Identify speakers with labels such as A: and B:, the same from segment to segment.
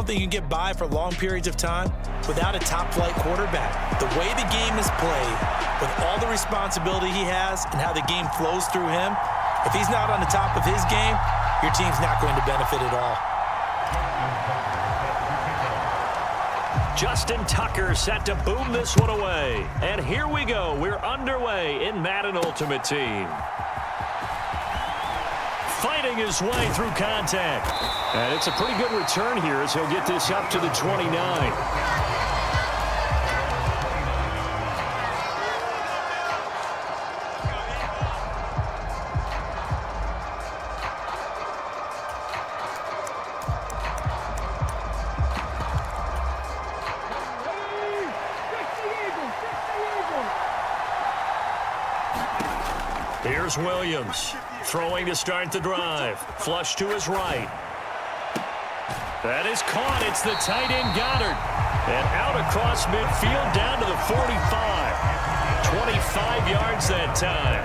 A: don't think you can get by for long periods of time without a top-flight quarterback. The way the game is played, with all the responsibility he has and how the game flows through him, if he's not on the top of his game, your team's not going to benefit at all.
B: Justin Tucker set to boom this one away. And here we go. We're underway in Madden Ultimate Team. Fighting his way through contact. And it's a pretty good return here as he'll get this up to the 29. Here's Williams, throwing to start the drive. Flush to his right. That is caught. It's the tight end Goddard. And out across midfield down to the 45. 25 yards that time.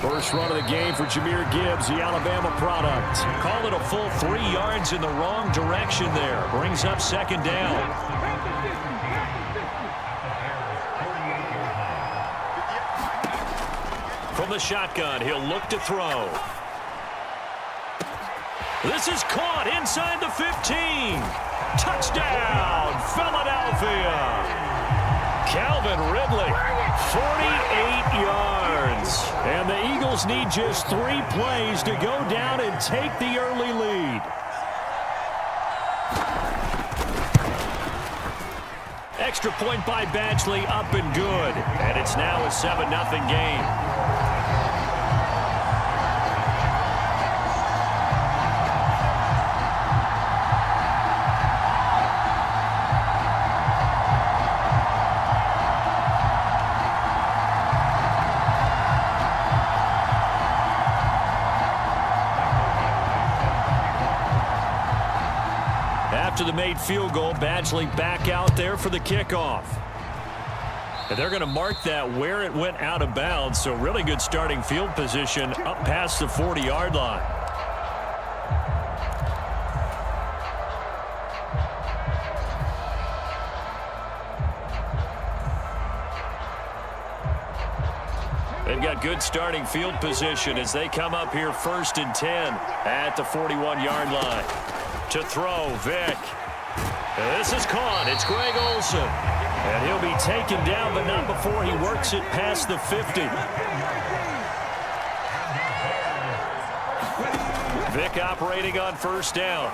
B: First run of the game for Jahmyr Gibbs, the Alabama product. Call it a full 3 yards in the wrong direction there. Brings up second down. From the shotgun, he'll look to throw. This is caught inside the 15. Touchdown, Philadelphia. Calvin Ridley, 48 yards. And the Eagles need just 3 plays to go down and take the early lead. Extra point by Badgley, up and good. And it's now a 7-0 game. After the made field goal, Badgley back out there for the kickoff. And they're going to mark that where it went out of bounds, so really good starting field position up past the 40-yard line. They've got good starting field position as they come up here 1st and 10 at the 41-yard line. To throw, Vick. This is caught. It's Greg Olsen. And he'll be taken down, but not before he works it past the 50. Vick operating on first down.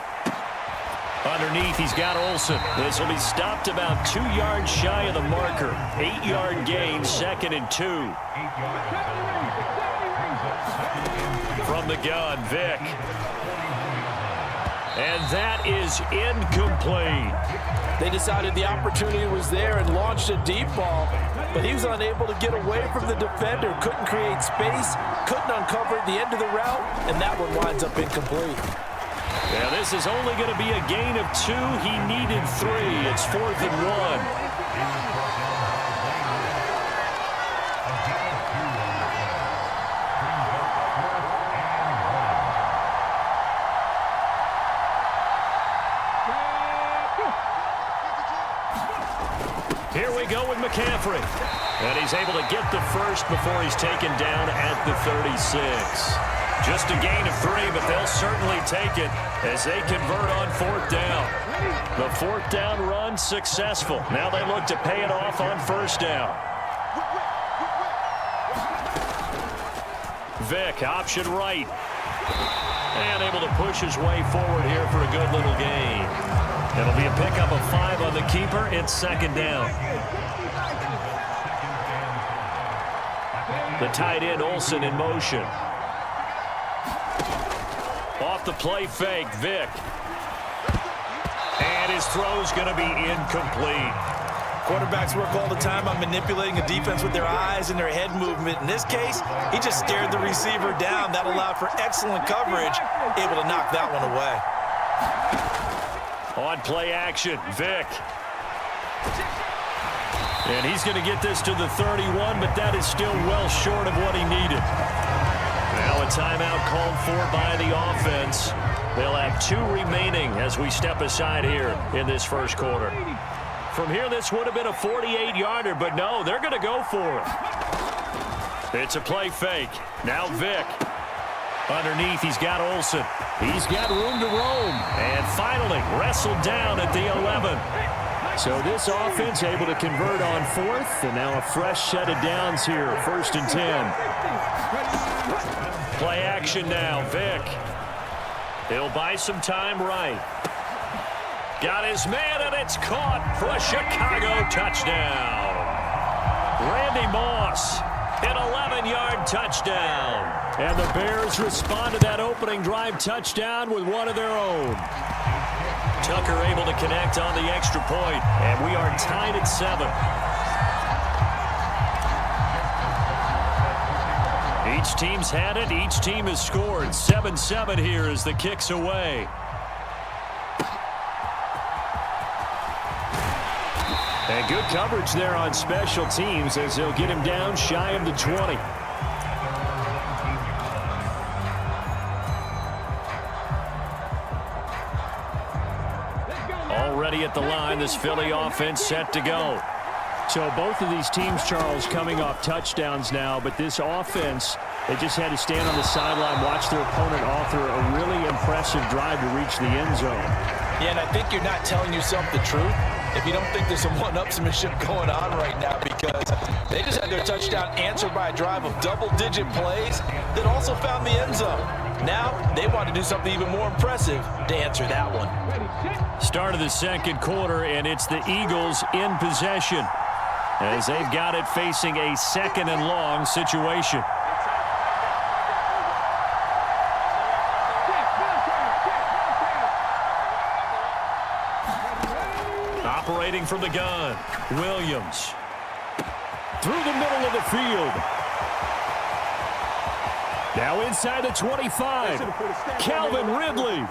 B: Underneath, he's got Olsen. This will be stopped about 2 yards shy of the marker. 8-yard gain, 2nd and 2. From the gun, Vick. And that is incomplete.
A: They decided the opportunity was there and launched a deep ball, but he was unable to get away from the defender, couldn't create space, couldn't uncover the end of the route, and that one winds up incomplete.
B: Yeah, this is only going to be a gain of 2. He needed 3. It's 4th and 1. Here we go with McCaffrey. And he's able to get the first before he's taken down at the 36. Just a gain of 3, but they'll certainly take it as they convert on 4th down. The 4th down run successful. Now they look to pay it off on 1st down. Vick, option right. And able to push his way forward here for a good little gain. It'll be a pickup of 5 on the keeper. It's 2nd down. The tight end, Olsen, in motion. Off the play fake, Vick. And his throw's going to be incomplete.
A: Quarterbacks work all the time on manipulating a defense with their eyes and their head movement. In this case, he just stared the receiver down. That allowed for excellent coverage, able to knock that one away.
B: On play action, Vick. And he's going to get this to the 31, but that is still well short of what he needed. timeout called for by the offense. They'll have 2 remaining as we step aside here in this first quarter. From here, this would have been a 48-yarder, but no, they're going to go for it. It's a play fake. Now Vic. Underneath, he's got Olsen. He's got room to roam. And finally, wrestled down at the 11. So this offense able to convert on 4th, and now a fresh set of downs here, 1st and 10. Play action now, Vic. He'll buy some time right. Got his man, and it's caught for a Chicago touchdown. Randy Moss, an 11-yard touchdown. And the Bears respond to that opening drive touchdown with one of their own. Tucker able to connect on the extra point, and we are tied at 7. Each team's had it. Each team has scored. 7-7 here as the kick's away. And good coverage there on special teams as they'll get him down shy of the 20. Already at the line, this Philly offense set to go. So both of these teams, Charles, coming off touchdowns now, but this offense, they just had to stand on the sideline, watch their opponent author a really impressive drive to reach the end zone.
A: Yeah, and I think you're not telling yourself the truth if you don't think there's some one-upsmanship going on right now, because they just had their touchdown answered by a drive of double-digit plays that also found the end zone. Now they want to do something even more impressive to answer that one.
B: Start of the second quarter, and it's the Eagles in possession as they've got it facing a 2nd and long situation. Operating from the gun, Williams. Through the middle of the field. Now inside the 25. Calvin Ridley.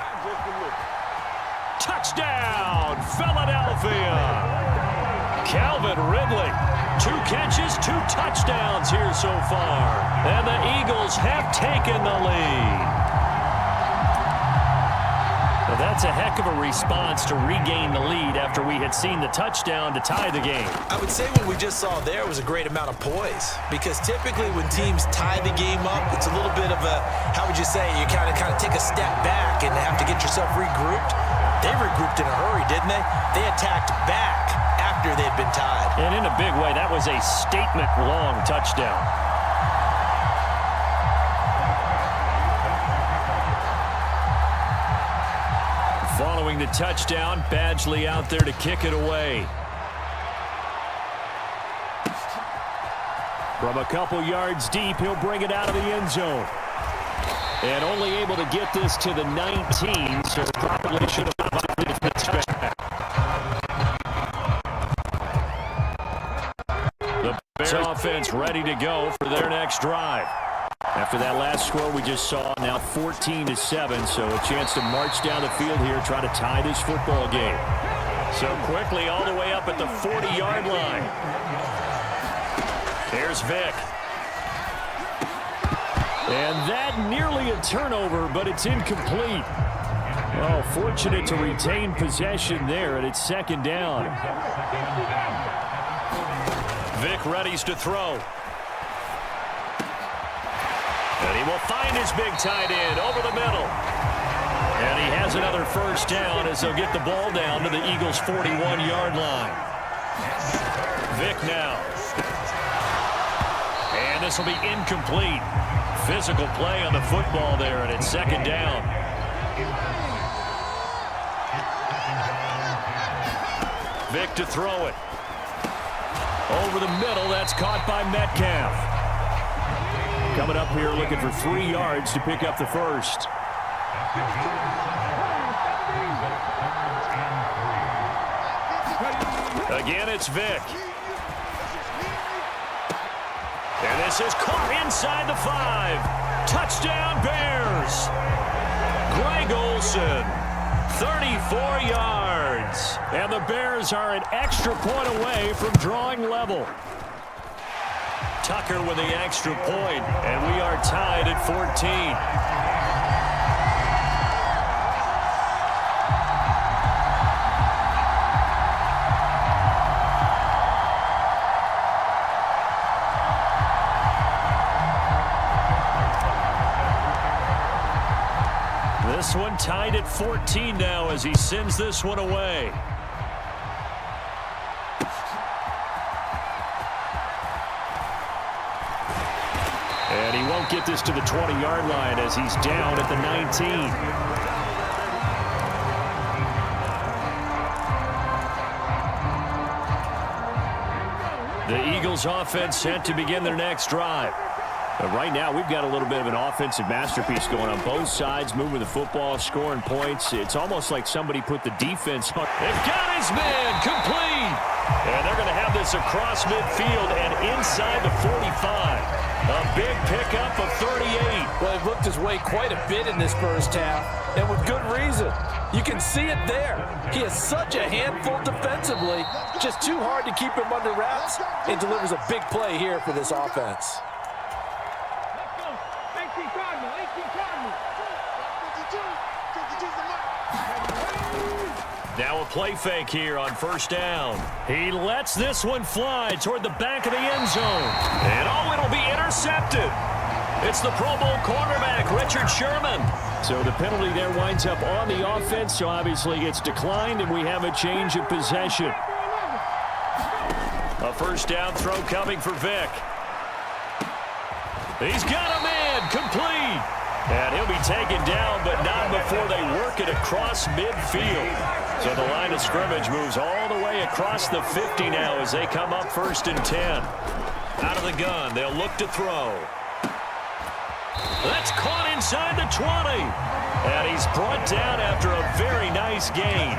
B: Touchdown, Philadelphia. Calvin Ridley. 2 catches, 2 touchdowns here so far. And the Eagles have taken the lead. Well, that's a heck of a response to regain the lead after we had seen the touchdown to tie the game.
A: I would say what we just saw there was a great amount of poise, because typically when teams tie the game up, it's a little bit of a, how would you say, you kind of take a step back and have to get yourself regrouped. They regrouped in a hurry, didn't they? They attacked back after they'd been tied.
B: And in a big way, that was a statement-long touchdown. Following the touchdown, Badgley out there to kick it away. From a couple yards deep, he'll bring it out of the end zone. And only able to get this to the 19, so probably should have provided the touchback. The Bears offense ready to go for their next drive. After that last score we just saw, now 14-7, so a chance to march down the field here, try to tie this football game. So quickly all the way up at the 40-yard line. Here's Vic. And that nearly a turnover, but it's incomplete. Oh, fortunate to retain possession there, and it's 2nd down. Vic readies to throw. And he will find his big tight end over the middle. And he has another first down as they'll get the ball down to the Eagles' 41-yard line. Vic now. And this will be incomplete. Physical play on the football there, and it's 2nd down. Vic to throw it. Over the middle, that's caught by Metcalf. Coming up here looking for 3 yards to pick up the first. Again, it's Vic. And this is caught inside the 5. Touchdown, Bears. Greg Olsen, 34 yards. And the Bears are an extra point away from drawing level. Tucker with the extra point, and we are tied at 14. This one tied at 14 now as he sends this one away. And he won't get this to the 20-yard line as he's down at the 19. The Eagles offense set to begin their next drive. But right now, we've got a little bit of an offensive masterpiece going on both sides, moving the football, scoring points. It's almost like somebody put the defense on. They've got his man complete. And they're going to have this across midfield and inside the 45. A big pickup of 38.
A: Well, they've looked his way quite a bit in this first half, and with good reason. You can see it there. He is such a handful defensively. Just too hard to keep him under wraps, and delivers a big play here for this offense.
B: Now a play fake here on first down. He lets this one fly toward the back of the end zone. And oh, it'll be intercepted. It's the Pro Bowl cornerback, Richard Sherman. So the penalty there winds up on the offense, so obviously it's declined, and we have a change of possession. A first down throw coming for Vick. He's got a man complete. And he'll be taken down, but not before they work it across midfield. So the line of scrimmage moves all the way across the 50 now as they come up 1st and 10. Out of the gun, they'll look to throw. That's caught inside the 20. And he's brought down after a very nice gain.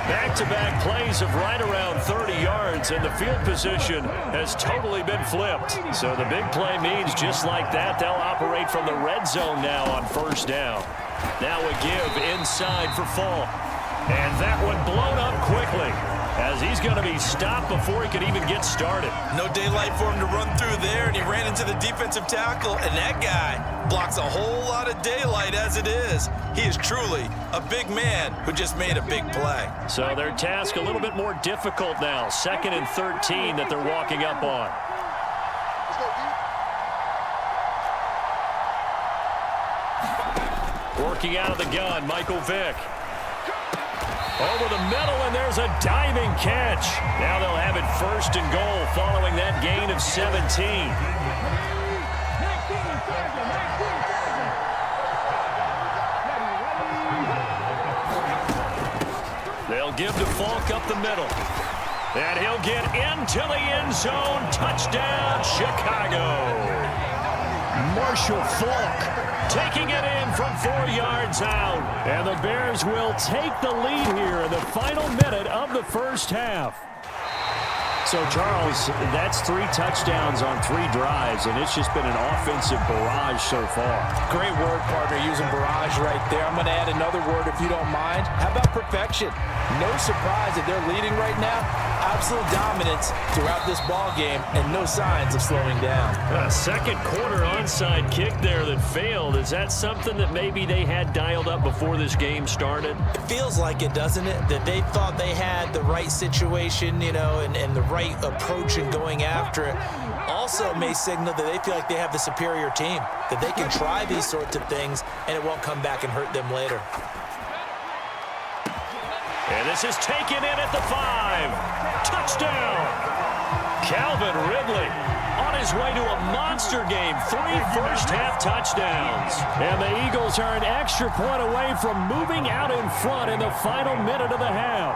B: Back-to-back plays of right around 30 yards, and the field position has totally been flipped. So the big play means just like that, they'll operate from the red zone now on first down. Now a give inside for Falk. And that one blown up quickly as he's going to be stopped before he could even get started.
A: No daylight for him to run through there, and he ran into the defensive tackle, and that guy blocks a whole lot of daylight as it is. He is truly a big man who just made a big play.
B: So their task a little bit more difficult now. 2nd and 13 that they're walking up on. Working out of the gun, Michael Vick. Over the middle, and there's a diving catch. Now they'll have it 1st and goal following that gain of 17. They'll give to Falk up the middle. And he'll get into the end zone. Touchdown, Chicago. Marshall Falk taking it in from 4 yards out. And the Bears will take the lead here in the final minute of the first half. So, Charles, that's 3 touchdowns on 3 drives, and it's just been an offensive barrage so far.
A: Great word, partner, using barrage right there. I'm going to add another word if you don't mind. How about perfection? No surprise that they're leading right now. Absolute dominance throughout this ball game, and no signs of slowing down.
B: A second quarter onside kick there that failed. Is that something that maybe they had dialed up before this game started?
A: It feels like it, doesn't it? That they thought they had the right situation, you know, and the right approach in going after it. Also may signal that they feel like they have the superior team, that they can try these sorts of things, and it won't come back and hurt them later.
B: And this is taken in at the 5. Touchdown! Calvin Ridley on his way to a monster game. 3 first-half touchdowns. And the Eagles are an extra point away from moving out in front in the final minute of the half.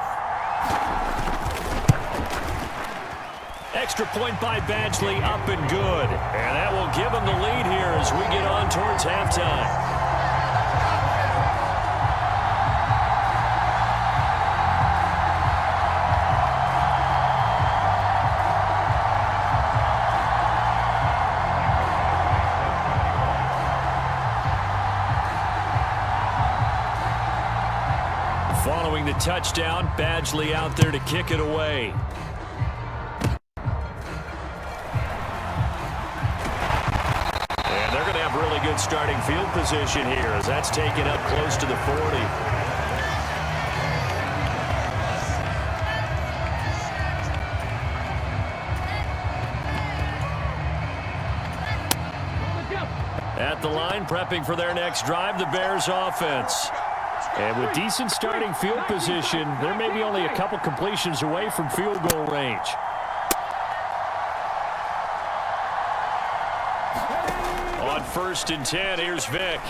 B: Extra point by Badgley, up and good. And that will give them the lead here as we get on towards halftime. Following the touchdown, Badgley out there to kick it away. starting field position here as that's taken up close to the 40. At the line, prepping for their next drive, the Bears offense. And with decent starting field position, there may be only a couple completions away from field goal range. On 1st and 10, here's Vick.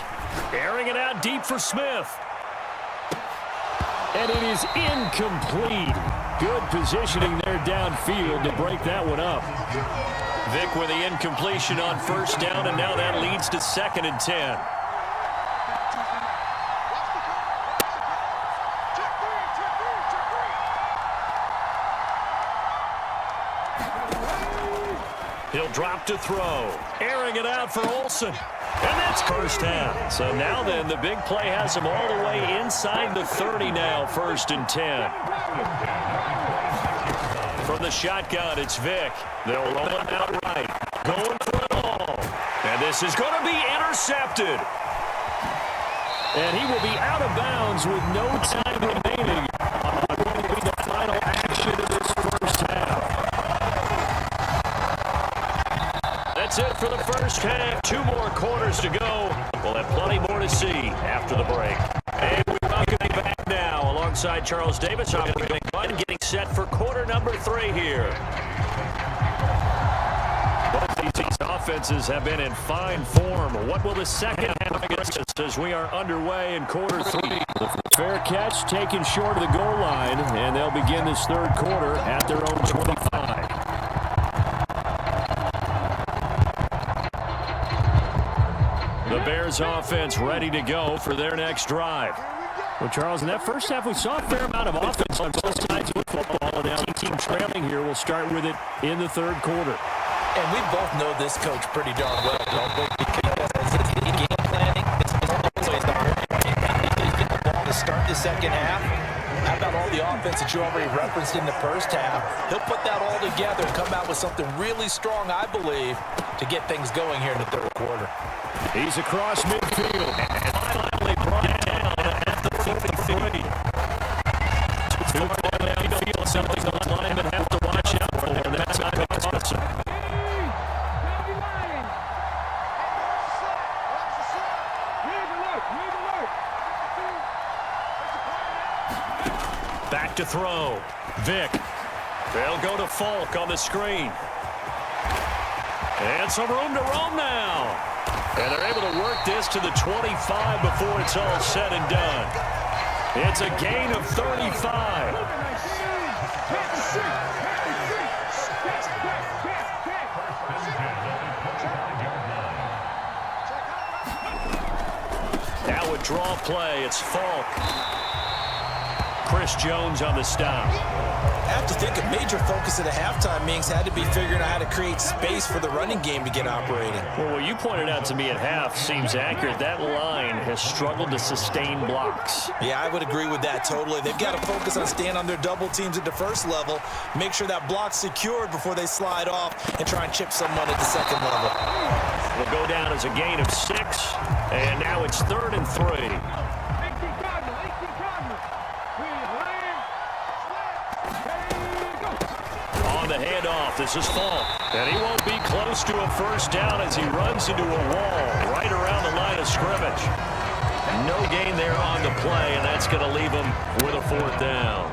B: Airing it out deep for Smith. And it is incomplete. Good positioning there downfield to break that one up. Vick with the incompletion on 1st down, and now that leads to 2nd and 10. He'll drop to throw. Airing it out for Olsen. And that's 1st down. So now then, the big play has him all the way inside the 30 now, 1st and 10. From the shotgun, it's Vick. They'll roll it out right. Going for it all. And this is going to be intercepted. And he will be out of bounds with no time remaining. Going to be the final action of this 1st half. That's it for the 1st half. 2 more quarters to go. We'll have plenty more to see after the break. And we welcome you back now alongside Charles Davis. I'm going to be getting set for quarter number 3 here. Both these offenses have been in fine form. What will the second half bring us as we are underway in quarter 3? Fair catch taken short of the goal line, and they'll begin this 3rd quarter at their own 25. The Bears offense ready to go for their next drive. Well, Charles, in that 1st half, we saw a fair amount of offense on both sides of football, and now the team trailing here will start with it in the 3rd quarter.
A: And we both know this coach pretty darn well, don't we? Because his game planning is always the hard thing. He's get the ball to start the 2nd half. How about all the offense that you already referenced in the 1st half? He'll put that all together and come out with something really strong, I believe, to get things going here in the 3rd quarter.
B: He's across midfield and finally brought down at the 43. Too far downfield, something the linemen have to watch out for, and that's not Olsen. Back to throw. Vick. They'll go to Falk on the screen. And some room to roam now. And they're able to work this to the 25 before it's all said and done. It's a gain of 35. Now with draw play, it's Falk. Chris Jones on the stop.
A: I have to think a major focus of the halftime meetings had to be figuring out how to create space for the running game to get operating.
B: Well, what you pointed out to me at half seems accurate. That line has struggled to sustain blocks.
A: Yeah, I would agree with that totally. They've got to focus on staying on their double teams at the 1st level, make sure that block's secured before they slide off and try and chip someone at the 2nd level.
B: Will go down as a gain of 6, and now it's 3rd and 3. On the handoff, this is Falk. And he won't be close to a 1st down as he runs into a wall right around the line of scrimmage. No gain there on the play, and that's going to leave him with a 4th down.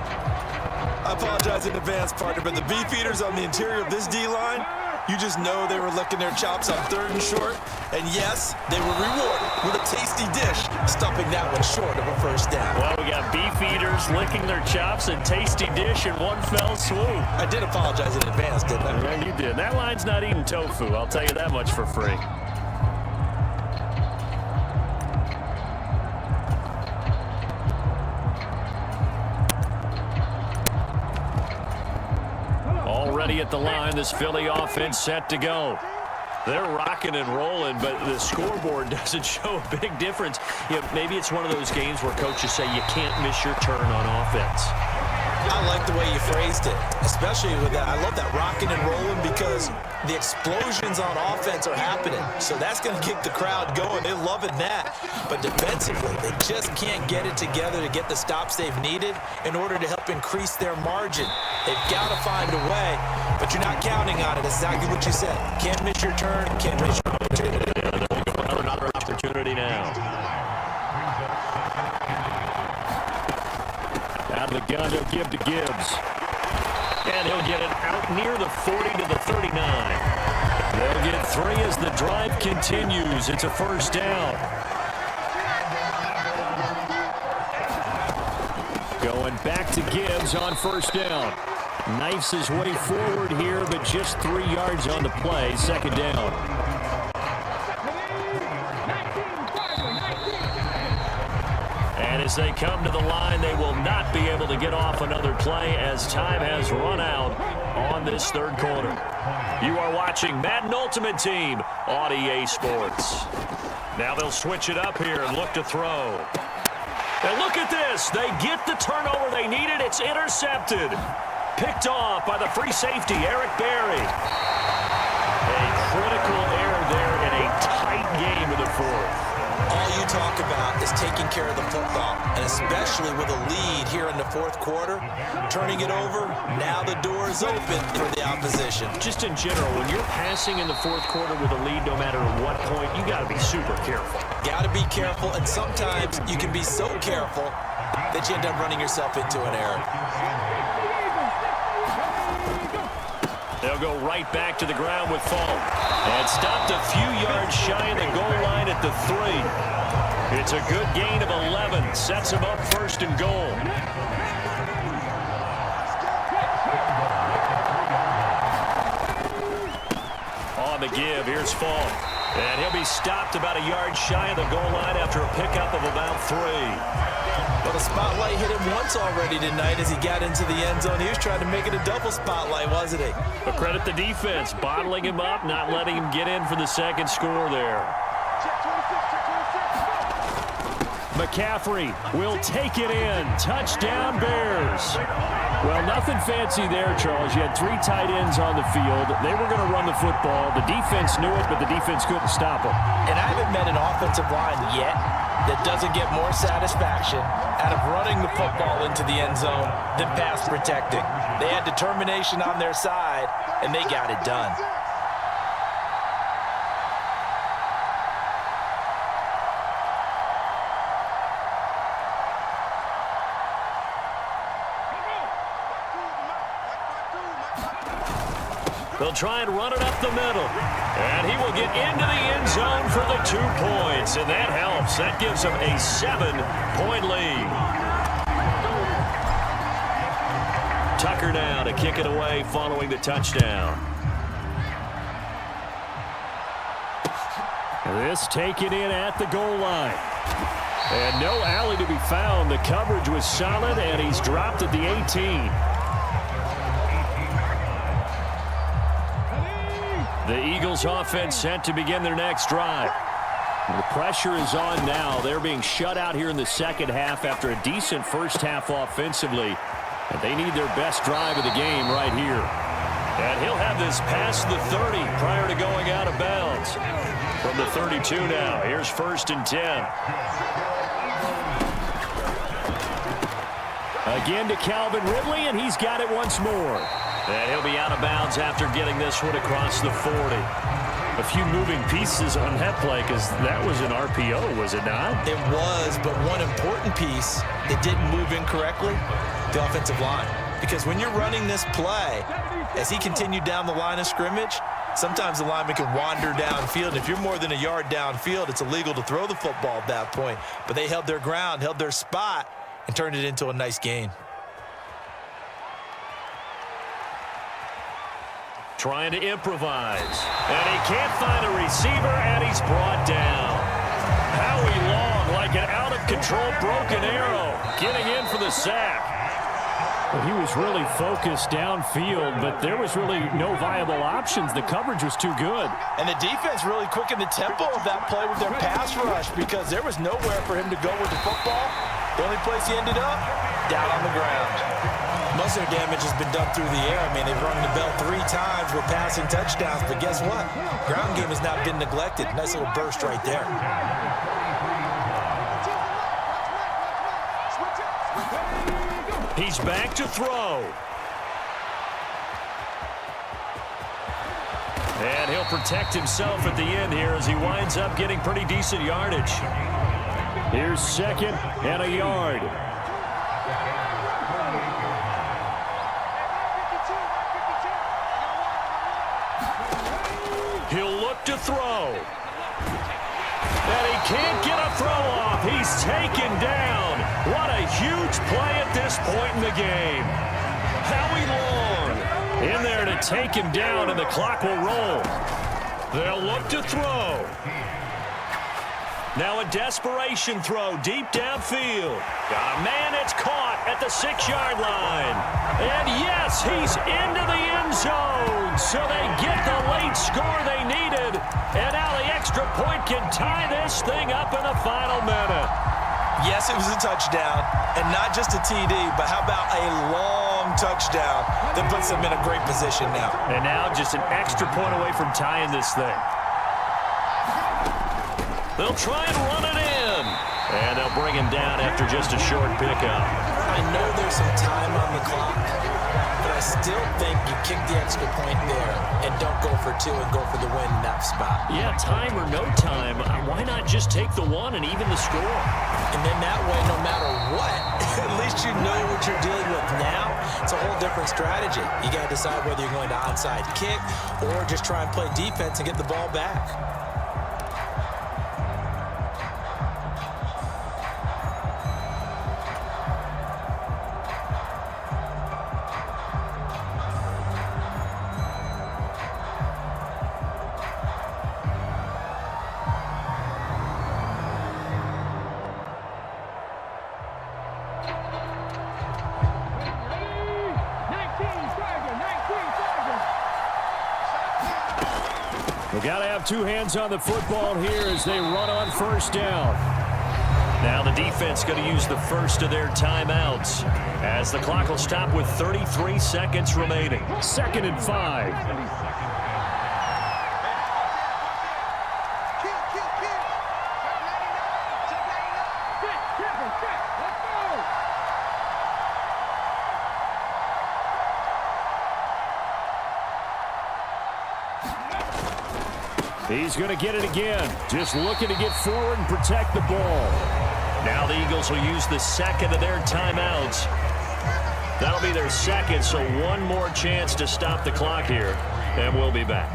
A: I apologize in advance, partner, but the beefeaters on the interior of this D-line, you just know they were licking their chops on 3rd and short. And yes, they were rewarded with a tasty dish, stuffing that one short of a 1st down.
B: Well, we got beef eaters licking their chops and tasty dish in one fell swoop.
A: I did apologize in advance, didn't I?
B: Yeah, you did. That line's not eating tofu, I'll tell you that much for free. Already at the line, this Philly offense set to go. They're rocking and rolling, but the scoreboard doesn't show a big difference. You know, maybe it's one of those games where coaches say you can't miss your turn on offense.
A: I like the way you phrased it, especially with that. I love that rocking and rolling because the explosions on offense are happening. So that's going to keep the crowd going. They're loving that. But defensively, they just can't get it together to get the stops they've needed in order to help increase their margin. They've got to find a way, but you're not counting on it. It's exactly what you said. Can't miss your turn, can't miss your opportunity.
B: Another opportunity now. Out of the gun, they'll give to Gibbs. And he'll get it out near the 40 to the 39. They'll get 3 as the drive continues. It's a first down. Going back to Gibbs on first down. Knifes his way forward here, but just 3 yards on the play. Second down. And as they come to the line, they will not be able to get off another play as time has run out on this third quarter. You are watching Madden Ultimate Team on EA Sports. Now they'll switch it up here and look to throw. And look at this. They get the turnover they needed. It's intercepted. Picked off by the free safety, Eric Berry. A critical error there in a tight game in the fourth.
A: All you talk about is taking care of the football, and especially with a lead here in the fourth quarter, turning it over, now the door is open for the opposition.
B: Just in general, when you're passing in the fourth quarter with a lead, no matter what point, you got to be super careful.
A: Got to be careful, and sometimes you can be so careful that you end up running yourself into an error.
B: They'll go right back to the ground with Fall. And stopped a few yards shy of the goal line at the 3. It's a good gain of 11. Sets him up first and goal. On the give, here's Fall. And he'll be stopped about a yard shy of the goal line after a pickup of about 3.
A: Well, the spotlight hit him once already tonight as he got into the end zone. He was trying to make it a double spotlight, wasn't he?
B: But credit the defense, bottling him up, not letting him get in for the second score there. McCaffrey will take it in. Touchdown, Bears. Well, nothing fancy there, Charles. You had 3 tight ends on the field. They were going to run the football. The defense knew it, but the defense couldn't stop them.
A: And I haven't met an offensive line yet that doesn't get more satisfaction out of running the football into the end zone than pass protecting. They had determination on their side, and they got it done.
B: They'll try and run it up the middle. And he will get into the end zone for the 2 points. And that helps. That gives them a 7-point lead. Tucker now to kick it away following the touchdown. This taken in at the goal line. And no alley to be found. The coverage was solid, and he's dropped at the 18. The Eagles offense set to begin their next drive. The pressure is on now. They're being shut out here in the second half after a decent first half offensively. And they need their best drive of the game right here. And he'll have this past the 30 prior to going out of bounds. From the 32 now, here's 1st and 10. Again to Calvin Ridley, and he's got it once more. And he'll be out of bounds after getting this one across the 40. A few moving pieces on that play because that was an RPO, was it not?
A: It was, but one important piece that didn't move incorrectly, the offensive line. Because when you're running this play, as he continued down the line of scrimmage, sometimes the lineman can wander downfield. If you're more than a yard downfield, it's illegal to throw the football at that point. But they held their ground, held their spot, and turned it into a nice gain.
B: Trying to improvise. And he can't find a receiver, and he's brought down. Howie Long, like an out-of-control broken arrow, getting in for the sack. Well, he was really focused downfield, but there was really no viable options. The coverage was too good.
A: And the defense really quickened the tempo of that play with their pass rush because there was nowhere for him to go with the football. The only place he ended up, down on the ground. Most of their damage has been done through the air. I mean, they've rung the bell 3 times with passing touchdowns, but guess what? Ground game has not been neglected. Nice little burst right there.
B: He's back to throw. And he'll protect himself at the end here as he winds up getting pretty decent yardage. Here's 2nd and a yard. He'll look to throw. And he can't get a throw off. He's taken down. What a huge play at this point in the game. Howie Long in there to take him down, and the clock will roll. They'll look to throw. Now a desperation throw deep downfield. Got a man, it's caught at the 6-yard line. And yes, he's into the end zone. So they get the late score they needed. And now the extra point can tie this thing up in the final minute.
A: Yes, it was a touchdown, and not just a TD, but how about a long touchdown that puts them in a great position now.
B: And now just an extra point away from tying this thing. They'll try and run it in. And they'll bring him down after just a short pickup.
A: I know there's some time on the clock, but I still think you kick the extra point there and don't go for 2 and go for the win in that spot.
B: Yeah, time or no time, why not just take the 1 and even the score?
A: And then that way, no matter what, at least you know what you're dealing with now. It's a whole different strategy. You got to decide whether you're going to onside kick or just try and play defense and get the ball back.
B: We've got to have 2 hands on the football here as they run on 1st down. Now the defense going to use the first of their timeouts as the clock will stop with 33 seconds remaining. 2nd and 5. He's going to get it again. Just looking to get forward and protect the ball. Now the Eagles will use the 2nd of their timeouts. That'll be their 2nd, so 1 more chance to stop the clock here. And we'll be back.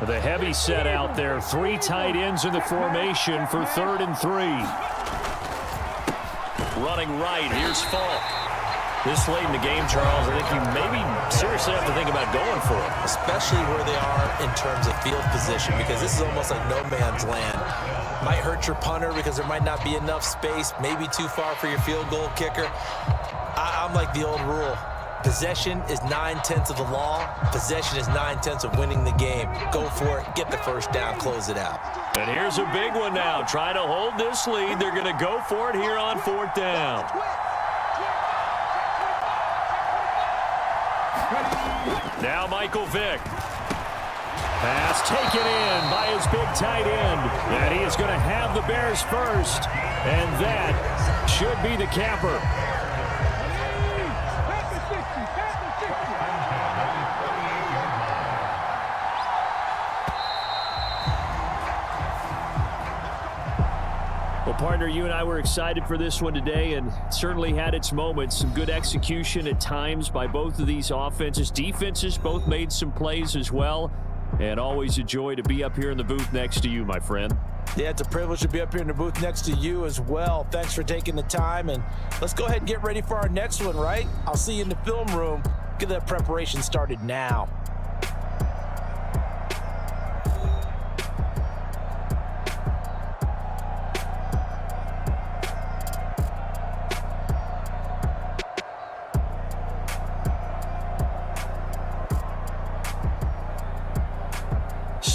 B: The heavy set out there. 3 tight ends in the formation for 3rd and 3. Running right, here's Falk. This late in the game, Charles, I think you maybe seriously have to think about going for it.
A: Especially where they are in terms of field position, because this is almost like no man's land. Might hurt your punter because there might not be enough space, maybe too far for your field goal kicker. I'm like the old rule. Possession is 9/10 of the law. Possession is 9/10 of winning the game. Go for it, get the first down, close it out.
B: And here's a big one now. Trying to hold this lead. They're going to go for it here on 4th down. Now Michael Vick. Pass taken in by his big tight end. And he is going to have the Bears first. And that should be the capper. Well, partner, you and I were excited for this one today, and it certainly had its moments. Some good execution at times by both of these offenses. Defenses both made some plays as well, and always a joy to be up here in the booth next to you, my friend.
A: Yeah, it's a privilege to be up here in the booth next to you as well. Thanks for taking the time, and let's go ahead and get ready for our next one, right? I'll see you in the film room. Get that preparation started now.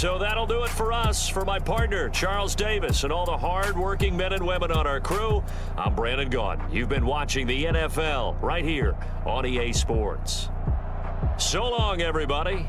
B: So that'll do it for us. For my partner, Charles Davis, and all the hard-working men and women on our crew, I'm Brandon Gaudin. You've been watching the NFL right here on EA Sports. So long, everybody.